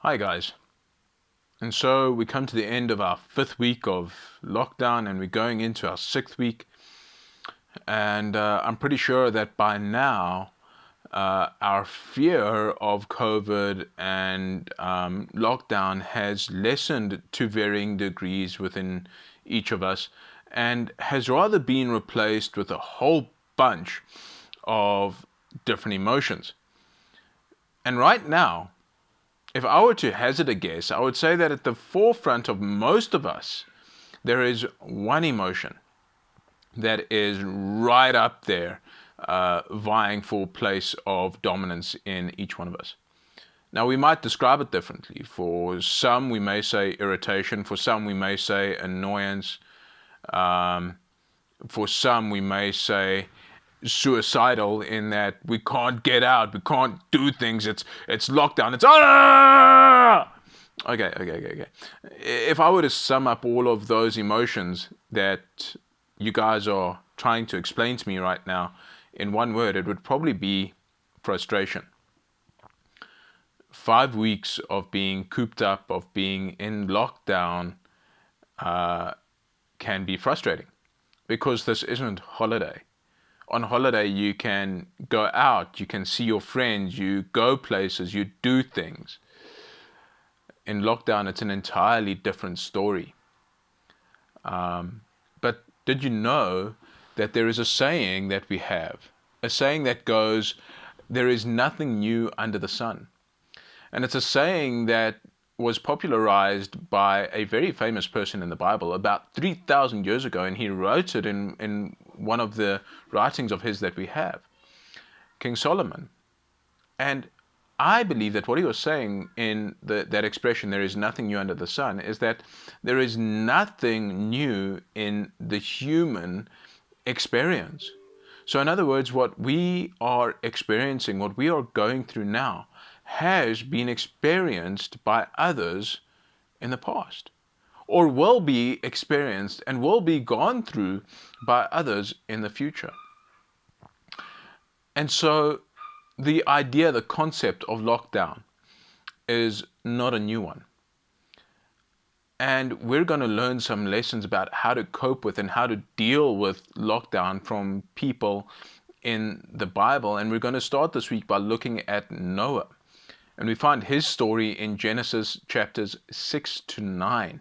Hi guys. And so we come to the end of our 5th week of lockdown and we're going into our 6th week. And I'm pretty sure that by now our fear of COVID and lockdown has lessened to varying degrees within each of us and has rather been replaced with a whole bunch of different emotions. And right now, if I were to hazard a guess, I would say that at the forefront of most of us, there is one emotion that is right up there, vying for place of dominance in each one of us. Now, we might describe it differently. For some, we may say irritation. For some, we may say annoyance. For some, we may say suicidal in that we can't get out, we can't do things. It's lockdown. It's okay. If I were to sum up all of those emotions that you guys are trying to explain to me right now in one word, it would probably be frustration. 5 weeks of being cooped up, of being in lockdown, can be frustrating because this isn't holiday. On holiday, you can go out, you can see your friends, you go places, you do things. In lockdown, it's an entirely different story. But did you know that there is a saying that we have? A saying that goes, there is nothing new under the sun. And it's a saying that was popularized by a very famous person in the Bible about 3,000 years ago, and he wrote it in one of the writings of his that we have, King Solomon. And I believe that what he was saying in that expression, there is nothing new under the sun, is that there is nothing new in the human experience. So, in other words, what we are experiencing, what we are going through now, has been experienced by others in the past, or will be experienced and will be gone through by others in the future. And so, the idea, the concept of lockdown is not a new one. And we're going to learn some lessons about how to cope with and how to deal with lockdown from people in the Bible. And we're going to start this week by looking at Noah. And we find his story in Genesis chapters 6 to 9.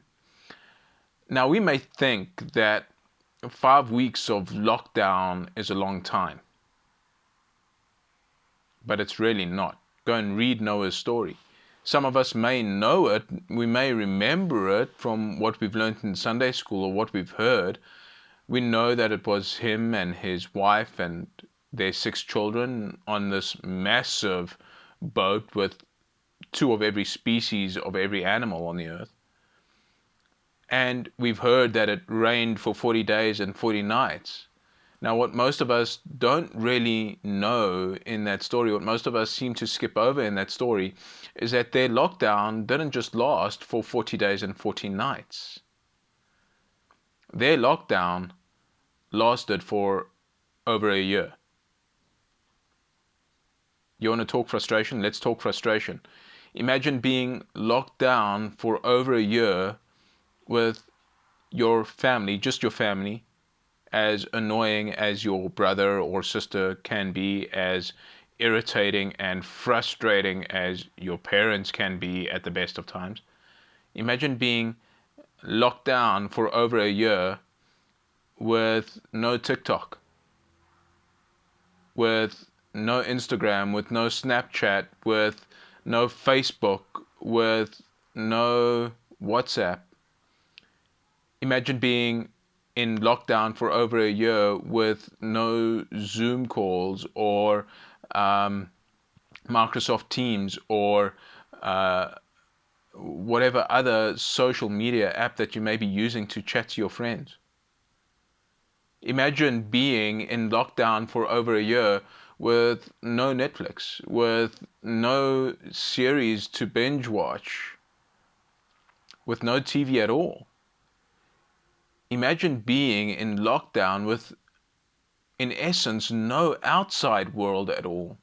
Now, we may think that 5 weeks of lockdown is a long time, but it's really not. Go and read Noah's story. Some of us may know it, we may remember it from what we've learned in Sunday school or what we've heard. We know that it was him and his wife and their 6 children on this massive boat with 2 of every species of every animal on the earth. And we've heard that it rained for 40 days and 40 nights. Now, what most of us don't really know in that story, what most of us seem to skip over in that story, is that their lockdown didn't just last for 40 days and 40 nights. Their lockdown lasted for over a year. You want to talk frustration? Let's talk frustration. Imagine being locked down for over a year with your family, just your family, as annoying as your brother or sister can be, as irritating and frustrating as your parents can be at the best of times. Imagine being locked down for over a year with no TikTok, with no Instagram, with no Snapchat, with no Facebook, with no WhatsApp. Imagine being in lockdown for over a year with no Zoom calls or Microsoft Teams or whatever other social media app that you may be using to chat to your friends. Imagine being in lockdown for over a year with no Netflix, with no series to binge watch, with no TV at all. Imagine being in lockdown with, in essence, no outside world at all.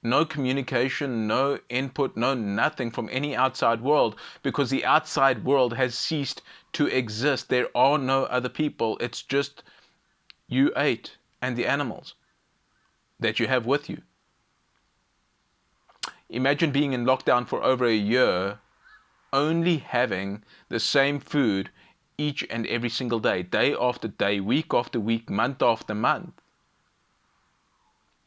No communication, no input, no nothing from any outside world, because the outside world has ceased to exist. There are no other people. It's just you eight and the animals that you have with you. Imagine being in lockdown for over a year, only having the same food each and every single day after day, week after week, month after month.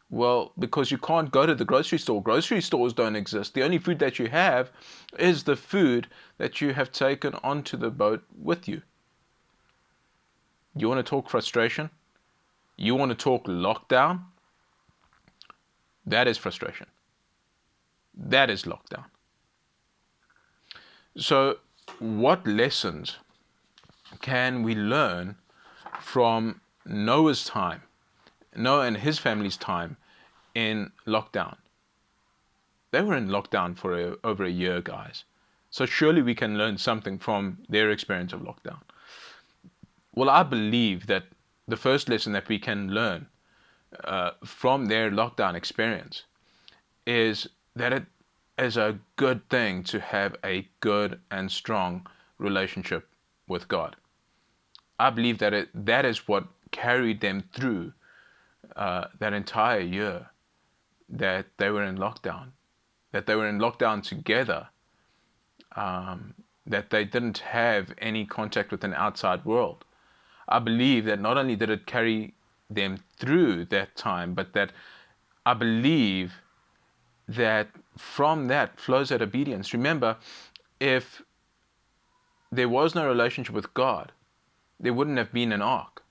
Well, because you can't go to the grocery store. Grocery stores don't exist. The only food that you have is the food that you have taken onto the boat with you. You want to talk frustration? You want to talk lockdown? That is frustration. That is lockdown. So, what lessons can we learn from Noah's time, Noah and his family's time in lockdown? They were in lockdown for over a year, guys. So surely we can learn something from their experience of lockdown. Well, I believe that the first lesson that we can learn from their lockdown experience is that it is a good thing to have a good and strong relationship with God. I believe that that is what carried them through that entire year that they were in lockdown, together, that they didn't have any contact with an outside world. I believe that not only did it carry them through that time, but that I believe that from that flows that obedience. Remember, if there was no relationship with God, there wouldn't have been an ark.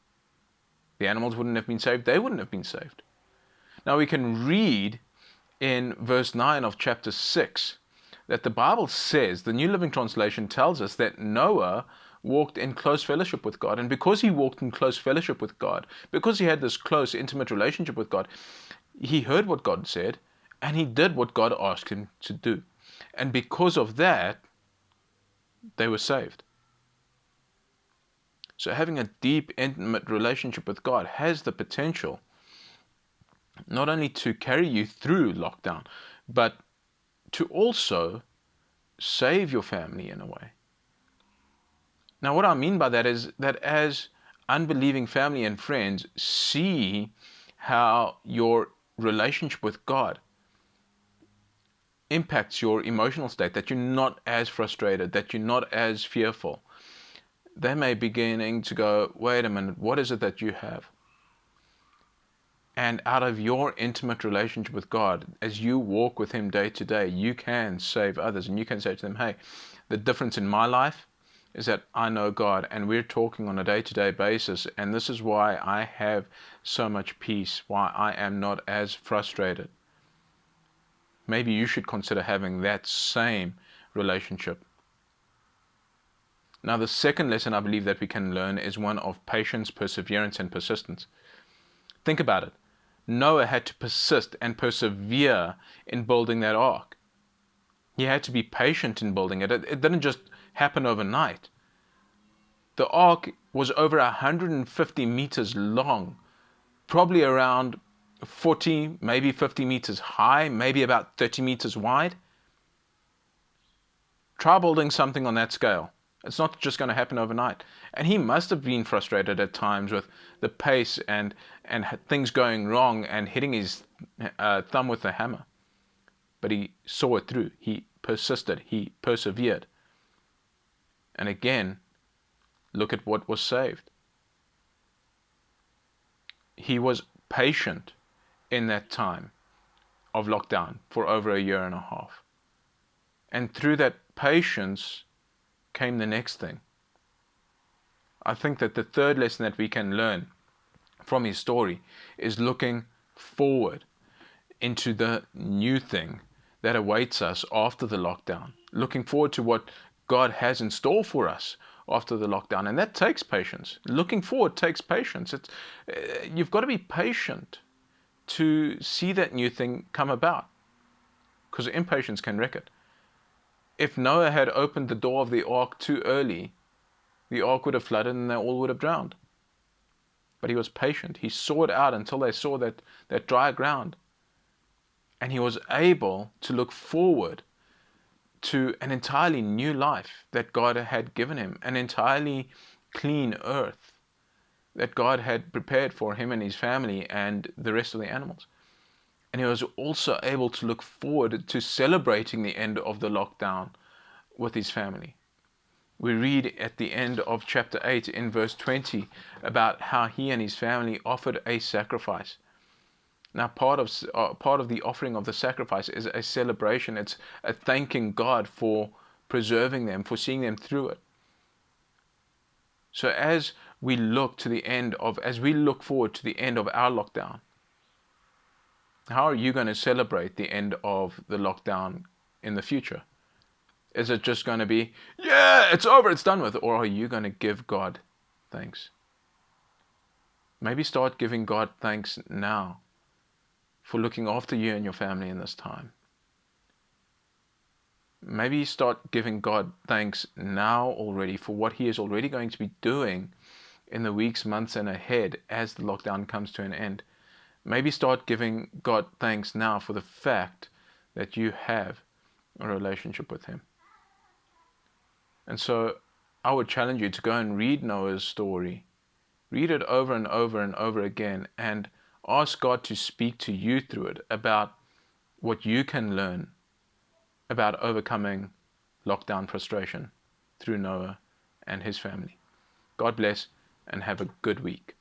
The animals wouldn't have been saved. They wouldn't have been saved. Now we can read in verse 9 of chapter 6 that the Bible says, the New Living Translation tells us that Noah walked in close fellowship with God. And because he walked in close fellowship with God, because he had this close, intimate relationship with God, he heard what God said and he did what God asked him to do. And because of that, they were saved. So having a deep, intimate relationship with God has the potential not only to carry you through lockdown, but to also save your family in a way. Now, what I mean by that is that as unbelieving family and friends see how your relationship with God impacts your emotional state, that you're not as frustrated, that you're not as fearful, they may be beginning to go, wait a minute, what is it that you have? And out of your intimate relationship with God, as you walk with Him day to day, you can save others. And you can say to them, hey, the difference in my life is that I know God and we're talking on a day-to-day basis. And this is why I have so much peace, why I am not as frustrated. Maybe you should consider having that same relationship. Now, the second lesson I believe that we can learn is one of patience, perseverance, and persistence. Think about it. Noah had to persist and persevere in building that ark. He had to be patient in building it. It didn't just happen overnight. The ark was over 150 meters long, probably around 40, maybe 50 meters high, maybe about 30 meters wide. Try building something on that scale. It's not just going to happen overnight. And he must have been frustrated at times with the pace and things going wrong and hitting his thumb with the hammer. But he saw it through. He persisted. He persevered. And again, look at what was saved. He was patient in that time of lockdown for over a year and a half. And through that patience came the next thing. I think that the third lesson that we can learn from his story is looking forward into the new thing that awaits us after the lockdown. Looking forward to what God has in store for us after the lockdown. And that takes patience. Looking forward takes patience. You've got to be patient to see that new thing come about, because impatience can wreck it. If Noah had opened the door of the ark too early, the ark would have flooded and they all would have drowned. But he was patient. He saw it out until they saw that dry ground. And he was able to look forward to an entirely new life that God had given him, an entirely clean earth that God had prepared for him and his family and the rest of the animals. And he was also able to look forward to celebrating the end of the lockdown with his family. We read at the end of chapter 8 in verse 20 about how he and his family offered a sacrifice. Now, part of the offering of the sacrifice is a celebration. It's a thanking God for preserving them, for seeing them through it. So as we look forward to the end of our lockdown, how are you going to celebrate the end of the lockdown in the future? Is it just going to be, yeah, it's over, it's done with? Or are you going to give God thanks? Maybe start giving God thanks now for looking after you and your family in this time. Maybe start giving God thanks now already for what He is already going to be doing in the weeks, months, and ahead as the lockdown comes to an end. Maybe start giving God thanks now for the fact that you have a relationship with Him. And so I would challenge you to go and read Noah's story. Read it over and over and over again and ask God to speak to you through it about what you can learn about overcoming lockdown frustration through Noah and his family. God bless and have a good week.